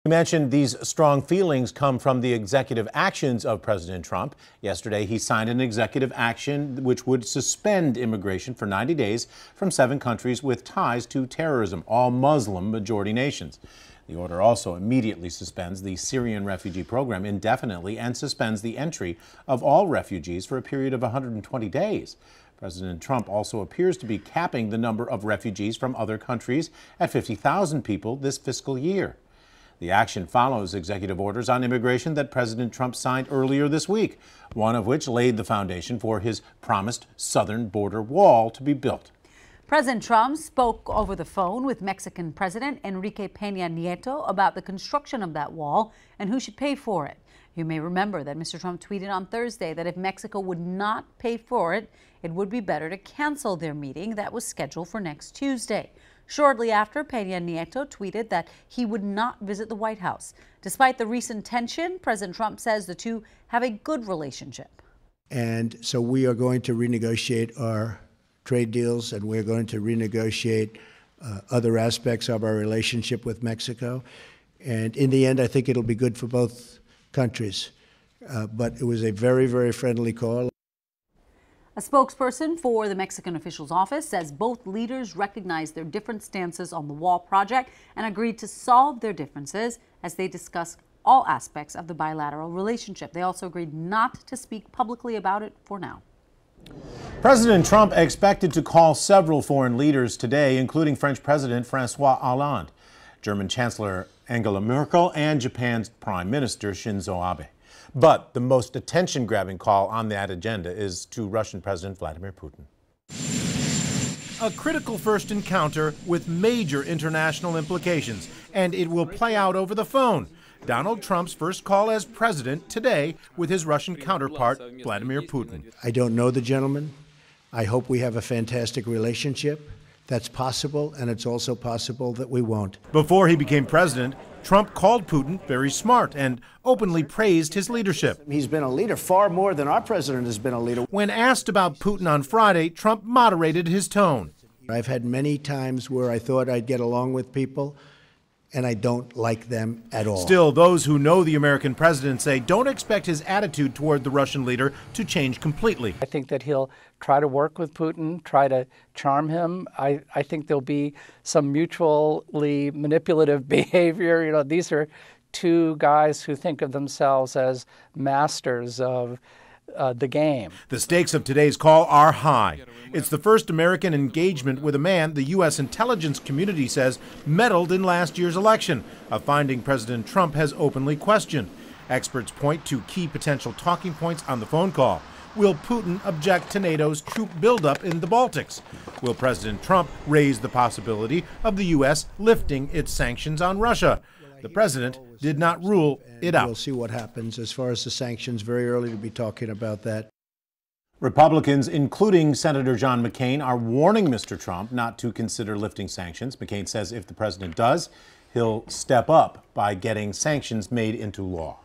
You mentioned these strong feelings come from the executive actions of President Trump. Yesterday, he signed an executive action which would suspend immigration for 90 days from 7 countries with ties to terrorism, all Muslim majority nations. The order also immediately suspends the Syrian refugee program indefinitely and suspends the entry of all refugees for a period of 120 days. President Trump also appears to be capping the number of refugees from other countries at 50,000 people this fiscal year. The action follows executive orders on immigration that President Trump signed earlier this week, one of which laid the foundation for his promised southern border wall to be built. President Trump spoke over the phone with Mexican President Enrique Peña Nieto about the construction of that wall and who should pay for it. You may remember that Mr. Trump tweeted on Thursday that if Mexico would not pay for it, it would be better to cancel their meeting that was scheduled for next Tuesday. Shortly after, Peña Nieto tweeted that he would not visit the White House. Despite the recent tension, President Trump says the two have a good relationship. And so we are going to renegotiate our trade deals, and we're going to renegotiate other aspects of our relationship with Mexico. And in the end, I think it'll be good for both countries. But it was a very, very friendly call. A spokesperson for the Mexican official's office says both leaders recognized their different stances on the wall project and agreed to solve their differences as they discuss all aspects of the bilateral relationship. They also agreed not to speak publicly about it for now. President Trump expected to call several foreign leaders today, including French President François Hollande, German Chancellor Angela Merkel, and Japan's Prime Minister Shinzo Abe. But the most attention-grabbing call on that agenda is to Russian President Vladimir Putin. A critical first encounter with major international implications, and it will play out over the phone. Donald Trump's first call as president today with his Russian counterpart, Vladimir Putin. I don't know the gentleman. I hope we have a fantastic relationship. That's possible, and it's also possible that we won't. Before he became president, Trump called Putin very smart and openly praised his leadership. He's been a leader far more than our president has been a leader. When asked about Putin on Friday, Trump moderated his tone. I've had many times where I thought I'd get along with people, and I don't like them at all. Still, those who know the American president say don't expect his attitude toward the Russian leader to change completely. I think that he'll try to work with Putin, try to charm him. I think there'll be some mutually manipulative behavior. You know, these are two guys who think of themselves as masters of the game. The stakes of today's call are high. It's the first American engagement with a man the U.S. intelligence community says meddled in last year's election, a finding President Trump has openly questioned. Experts point to key potential talking points on the phone call. Will Putin object to NATO's troop buildup in the Baltics? Will President Trump raise the possibility of the U.S. lifting its sanctions on Russia? The president did not rule it out. We'll see what happens. As far as the sanctions, very early to be talking about that. Republicans, including Senator John McCain, are warning Mr. Trump not to consider lifting sanctions. McCain says if the president does, he'll step up by getting sanctions made into law.